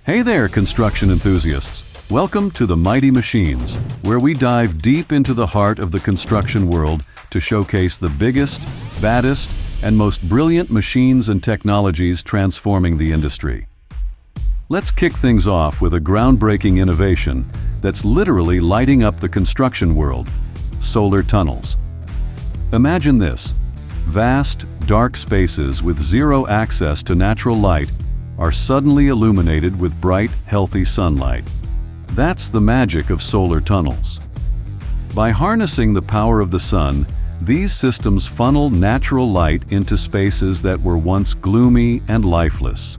Hey there, construction enthusiasts. Welcome to the Mighty Machines, where we dive deep into the heart of the construction world to showcase the biggest, baddest, and most brilliant machines and technologies transforming the industry. Let's kick things off with a groundbreaking innovation that's literally lighting up the construction world: solar tunnels. Imagine this: vast, dark spaces with zero access to natural light are suddenly illuminated with bright, healthy sunlight. That's the magic of solar tunnels. By harnessing the power of the sun, these systems funnel natural light into spaces that were once gloomy and lifeless.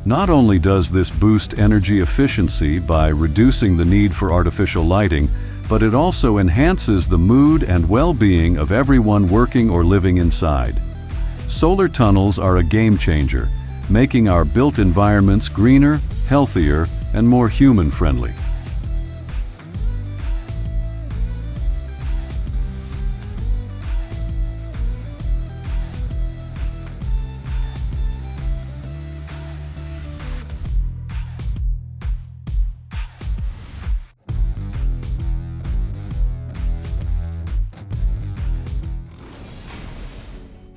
Not only does this boost energy efficiency by reducing the need for artificial lighting, but it also enhances the mood and well-being of everyone working or living inside. Solar tunnels are a game changer, making our built environments greener, healthier, and more human-friendly.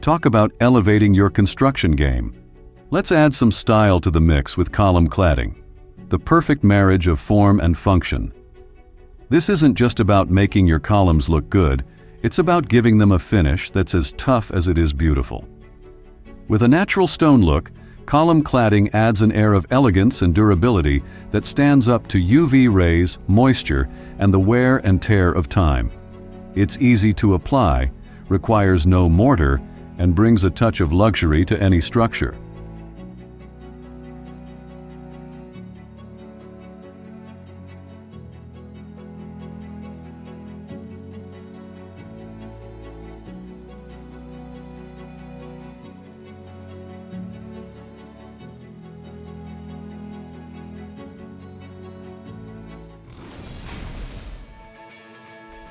Talk about elevating your construction game. Let's add some style to the mix with column cladding, the perfect marriage of form and function. This isn't just about making your columns look good, it's about giving them a finish that's as tough as it is beautiful. With a natural stone look, column cladding adds an air of elegance and durability that stands up to UV rays, moisture, and the wear and tear of time. It's easy to apply, requires no mortar, and brings a touch of luxury to any structure.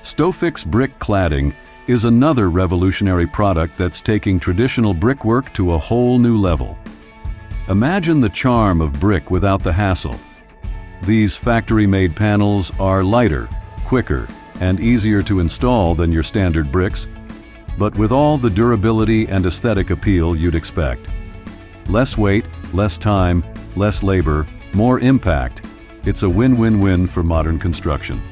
Stofix brick cladding is another revolutionary product that's taking traditional brickwork to a whole new level. Imagine the charm of brick without the hassle. These factory-made panels are lighter, quicker, and easier to install than your standard bricks, but with all the durability and aesthetic appeal you'd expect. Less weight, less time, less labor, more impact. It's a win-win-win for modern construction.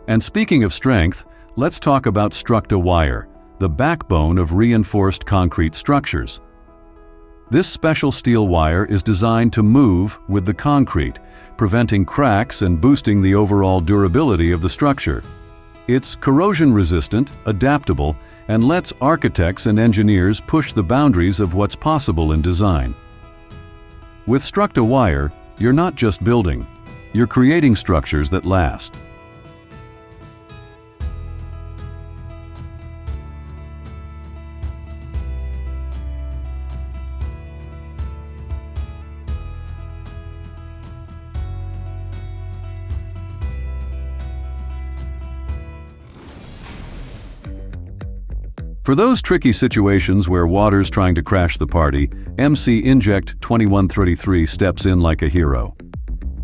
And speaking of strength, let's talk about structawire, the backbone of reinforced concrete structures. This special steel wire is designed to move with the concrete, preventing cracks and boosting the overall durability of the structure. It's corrosion-resistant, adaptable, and lets architects and engineers push the boundaries of what's possible in design. With structawire, you're not just building, you're creating structures that last. For those tricky situations where water's trying to crash the party, MC Inject 2133 steps in like a hero.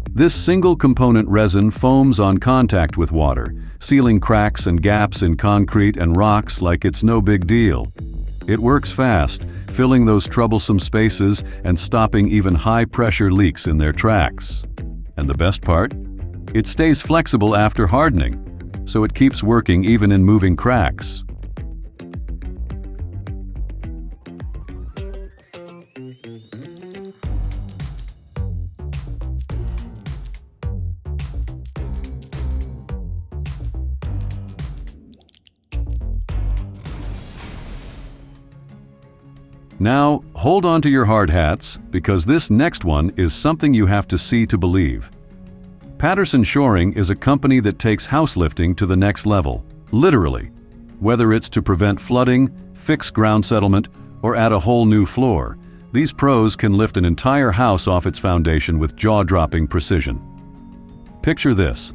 This single-component resin foams on contact with water, sealing cracks and gaps in concrete and rocks like it's no big deal. It works fast, filling those troublesome spaces and stopping even high-pressure leaks in their tracks. And the best part? It stays flexible after hardening, so it keeps working even in moving cracks. Now, hold on to your hard hats, because this next one is something you have to see to believe. Patterson Shoring is a company that takes house lifting to the next level, literally. Whether it's to prevent flooding, fix ground settlement, or add a whole new floor, these pros can lift an entire house off its foundation with jaw-dropping precision. Picture this: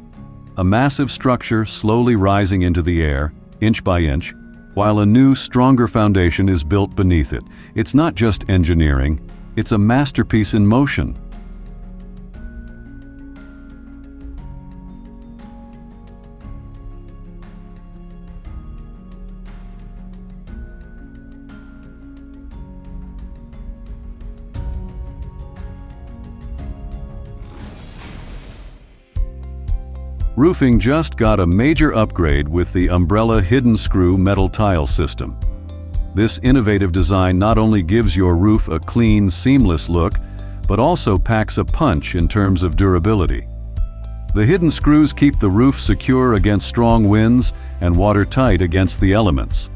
a massive structure slowly rising into the air, inch by inch, while a new, stronger foundation is built beneath it. It's not just engineering, it's a masterpiece in motion. Roofing just got a major upgrade with the umbrella hidden screw metal tile system. This innovative design not only gives your roof a clean, seamless look, but also packs a punch in terms of durability. The hidden screws keep the roof secure against strong winds and watertight against the elements.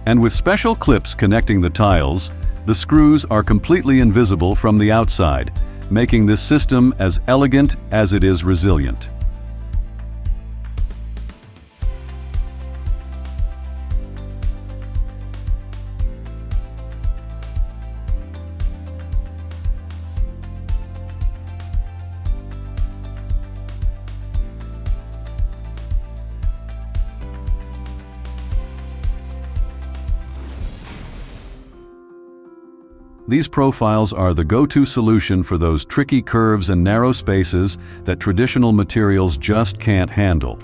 And with special clips connecting the tiles, the screws are completely invisible from the outside, making this system as elegant as it is resilient. These profiles are the go-to solution for those tricky curves and narrow spaces that traditional materials just can't handle.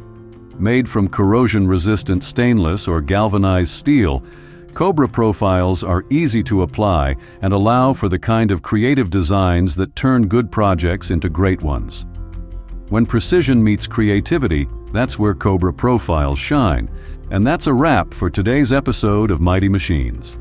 Made from corrosion-resistant stainless or galvanized steel, Cobra profiles are easy to apply and allow for the kind of creative designs that turn good projects into great ones. When precision meets creativity, that's where Cobra profiles shine. And that's a wrap for today's episode of Mighty Machines.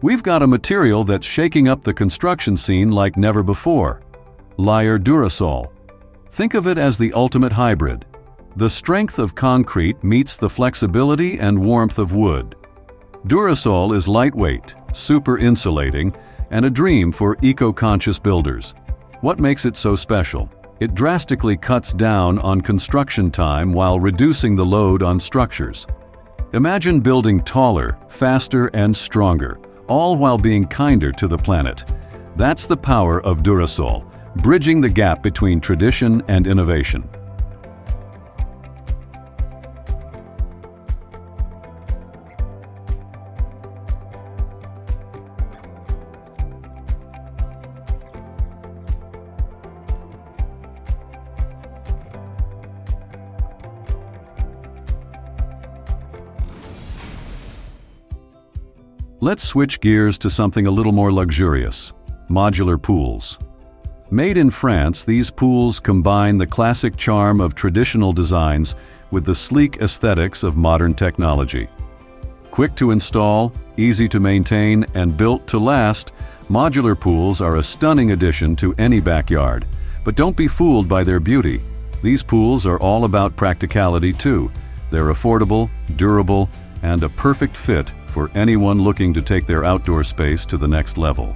We've got a material that's shaking up the construction scene like never before: Liar Durasol. Think of it as the ultimate hybrid. The strength of concrete meets the flexibility and warmth of wood. Durasol is lightweight, super insulating, and a dream for eco-conscious builders. What makes it so special? It drastically cuts down on construction time while reducing the load on structures. Imagine building taller, faster, and stronger, all while being kinder to the planet. That's the power of Durasol, bridging the gap between tradition and innovation. Let's switch gears to something a little more luxurious: modular pools. Made in France, these pools combine the classic charm of traditional designs with the sleek aesthetics of modern technology. Quick to install, easy to maintain, and built to last, modular pools are a stunning addition to any backyard. But don't be fooled by their beauty. These pools are all about practicality too. They're affordable, durable, and a perfect fit for anyone looking to take their outdoor space to the next level.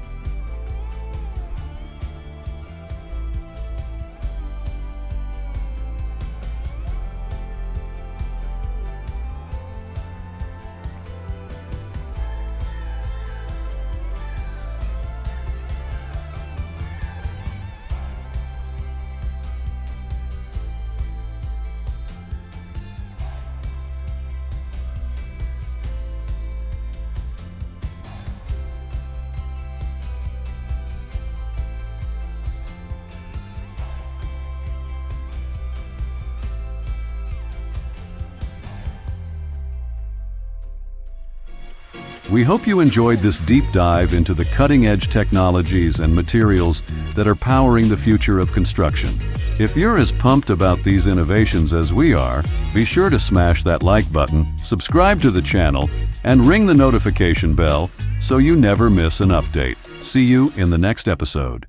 We hope you enjoyed this deep dive into the cutting-edge technologies and materials that are powering the future of construction. If you're as pumped about these innovations as we are, be sure to smash that like button, subscribe to the channel, and ring the notification bell so you never miss an update. See you in the next episode.